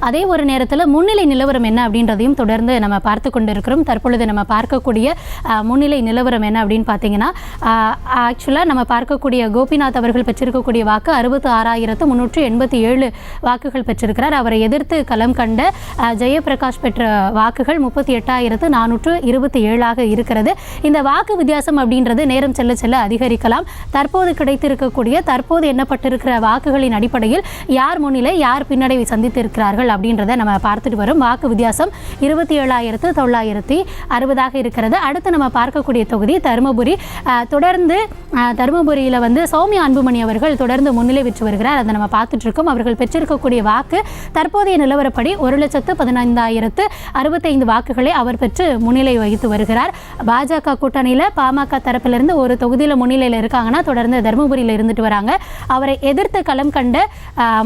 அதே ஒரு நேரத்தில் முன்னிலை நிலவரம் என்ன அப்படின்றதையும் தொடர்ந்து நம்ம பார்த்து கொண்டிருக்கிறோம். தற்பொழுது நம்ம பார்க்கக்கூடிய முன்னிலை நிலவரம் என்ன அப்படின்னு பார்த்தீங்கன்னா, ஆக்சுவலாக நம்ம பார்க்கக்கூடிய கோபிநாத் அவர்கள் பெற்றிருக்கக்கூடிய வாக்கு 66,387 வாக்குகள் பெற்றிருக்கிறார். அவரை எதிர்த்து களம் கண்ட ஜெயபிரகாஷ் பெற்ற வாக்குகள் 38,427 இருக்கிறது. இந்த வாக்கு வித்தியாசம் அப்படின்றது நேரம் செல்ல செல்ல அதிகரிக்கலாம். தற்போது கிடைத்திருக்கக்கூடிய தற்போது எண்ணப்பட்டிருக்கிற வாக்குகளின் அடிப்படையில் யார் முன்னிலை யார் பின்னடைவை சந்தித்திருக்கிறார்கள் அப்படின்றத நம்ம பார்த்துட்டு வரும். வாக்கு வித்தியாசம் 27,960 இருக்கிறது. அடுத்து நம்ம பார்க்கக்கூடிய தொகுதி தருமபுரி. தொடர்ந்து தருமபுரியில் சௌமியா அன்புமணி அவர்கள் தொடர்ந்து முன்னிலை பெற்று வருகிறார். அதை நம்ம பார்த்துட்டு இருக்கோம். அவர்கள் பெற்றிருக்கக்கூடிய வாக்கு தற்போதைய நிலவரப்படி 1,15,065 வாக்குகளை அவர் பெற்று முன்னிலை வகித்து வருகிறார். பாஜக கூட்டணியில் பாமக தரப்பிலிருந்து ஒரு தொகுதியில் முன்னிலையில் இருக்காங்கன்னா தொடர்ந்து தருமபுரியில் இருந்துட்டு வராங்க. அவரை எதிர்த்து களம் கண்ட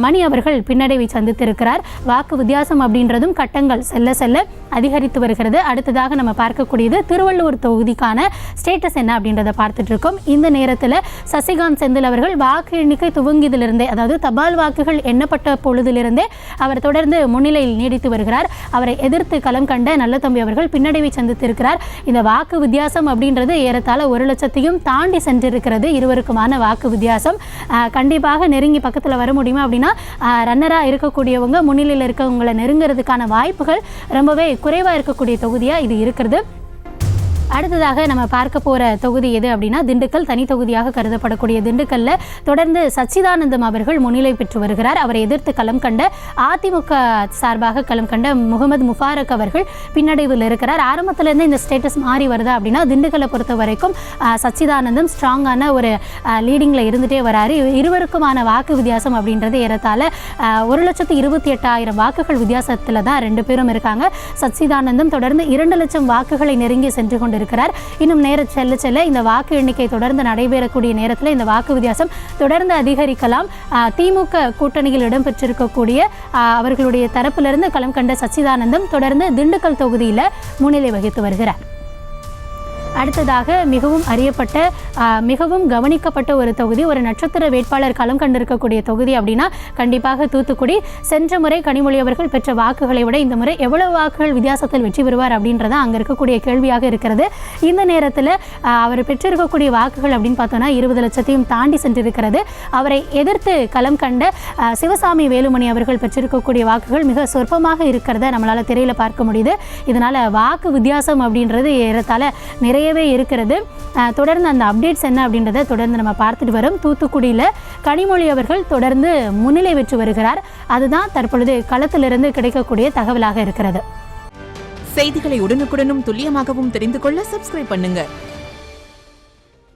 மணி அவர்கள் பின்னடைவை சந்தித்திருக்கிறார். வாக்கு வித்தியாசம் அப்படின்றதும் கட்டங்கள் செல்ல செல்ல அதிகரித்து வருகிறது. அடுத்ததாக நம்ம பார்க்கக்கூடியது திருவள்ளூர் தொகுதிக்கான ஸ்டேட்டஸ் என்ன அப்படின்றத பார்த்துட்டு இருக்கோம். இந்த நேரத்தில் சசிகாந்த் செந்தில் அவர்கள் வாக்கு எண்ணிக்கை துவங்கியதிலிருந்தே, அதாவது தபால் வாக்குகள் எண்ணப்பட்ட பொழுதிலிருந்தே அவர் தொடர்ந்து முன்னிலையில் நீடித்து வருகிறார். அவரை எதிர்த்து களம் கண்ட நல்லதம்பி அவர்கள் பின்னடைவை சந்தித்திருக்கிறார். இந்த வாக்கு வித்தியாசம் அப்படின்றது ஏறத்தாழ 1,00,000 தாண்டி சென்றிருக்கிறது. இருவருக்குமான வாக்கு வித்தியாசம் கண்டிப்பாக நெருங்கி பக்கத்தில் வர முடியுமா அப்படின்னா, ரன்னராக இருக்கக்கூடியவங்க முன்னிலையில் இருக்கவங்களை நெருங்கிறதுக்கான வாய்ப்புகள் ரொம்பவே குறைவாக இருக்கக்கூடிய தொகுதியாக இது இருக்கிறது. அடுத்ததாக நம்ம பார்க்க போகிற தொகுதி எது அப்படின்னா திண்டுக்கல். தனி தொகுதியாக கருதப்படக்கூடிய திண்டுக்கல்லில் தொடர்ந்து சச்சிதானந்தம் அவர்கள் முன்னிலை பெற்று வருகிறார். அவரை எதிர்த்து களம் கண்ட அதிமுக சார்பாக களம் கண்ட முகமது முபாரக் அவர்கள் பின்னடைவில் இருக்கிறார். ஆரம்பத்திலேருந்து இந்த ஸ்டேட்டஸ் மாறி வருதா அப்படின்னா திண்டுக்கல்லை பொறுத்த வரைக்கும் சச்சிதானந்தம் ஸ்ட்ராங்கான ஒரு லீடிங்கில் இருந்துகிட்டே வராரு. இருவருக்குமான வாக்கு வித்தியாசம் அப்படின்றது ஏறத்தாழ 1,28,000 வாக்குகள் வித்தியாசத்தில் தான் ரெண்டு பேரும் இருக்காங்க. சச்சிதானந்தம் தொடர்ந்து 2,00,000 வாக்குகளை நெருங்கி சென்று கொண்டு இருக்கிறார். இன்னும் நேரம் செல்ல செல்ல இந்த வாக்கு எண்ணிக்கை தொடர்ந்து நடைபெறக்கூடிய நேரத்தில் இந்த வாக்கு வித்தியாசம் தொடர்ந்து அதிகரிக்கலாம். திமுக கூட்டணியில் இடம்பெற்றிருக்கக்கூடிய அவர்களுடைய தரப்பிலிருந்து களம் கண்ட சச்சிதானந்தம் தொடர்ந்து திண்டுக்கல் தொகுதியில் முன்னிலை வகித்து வருகிறார். அடுத்ததாக மிகவும் அறியப்பட்ட மிகவும் கவனிக்கப்பட்ட ஒரு தொகுதி, ஒரு நட்சத்திர வேட்பாளர் களம் கண்டிருக்கக்கூடிய தொகுதி அப்படின்னா கண்டிப்பாக தூத்துக்குடி. சென்ற முறை கனிமொழி அவர்கள் பெற்ற வாக்குகளை விட இந்த முறை எவ்வளவு வாக்குகள் வித்தியாசத்தில் வெற்றி பெறுவார் அப்படின்றத அங்கே இருக்கக்கூடிய கேள்வியாக இருக்கிறது. இந்த நேரத்தில் அவர் பெற்றிருக்கக்கூடிய வாக்குகள் அப்படின்னு பார்த்தோன்னா 20,00,000 தாண்டி சென்றிருக்கிறது. அவரை எதிர்த்து களம் கண்ட சிவசாமி வேலுமணி அவர்கள் பெற்றிருக்கக்கூடிய வாக்குகள் மிக சொற்பமாக இருக்கிறத நம்மளால் திரையில் பார்க்க முடியுது. இதனால் வாக்கு வித்தியாசம் அப்படின்றது ஏறத்தாழ நிறையவே இருக்கிறது. தொடர்ந்து அந்த அப்டேட்ஸ் என்ன அப்படின்றத தொடர்ந்து நம்ம பார்த்துட்டு வரோம். தூத்துக்குடியில் கனிமொழி அவர்கள் தொடர்ந்து முன்னிலை பெற்று வருகிறார். அதுதான் தற்பொழுது களத்திலிருந்து கிடைக்கக்கூடிய தகவலாக இருக்கிறது. செய்திகளை உடனுக்குடனும் துல்லியமாகவும் தெரிந்து கொள்ள சப்ஸ்கிரைப் பண்ணுங்க.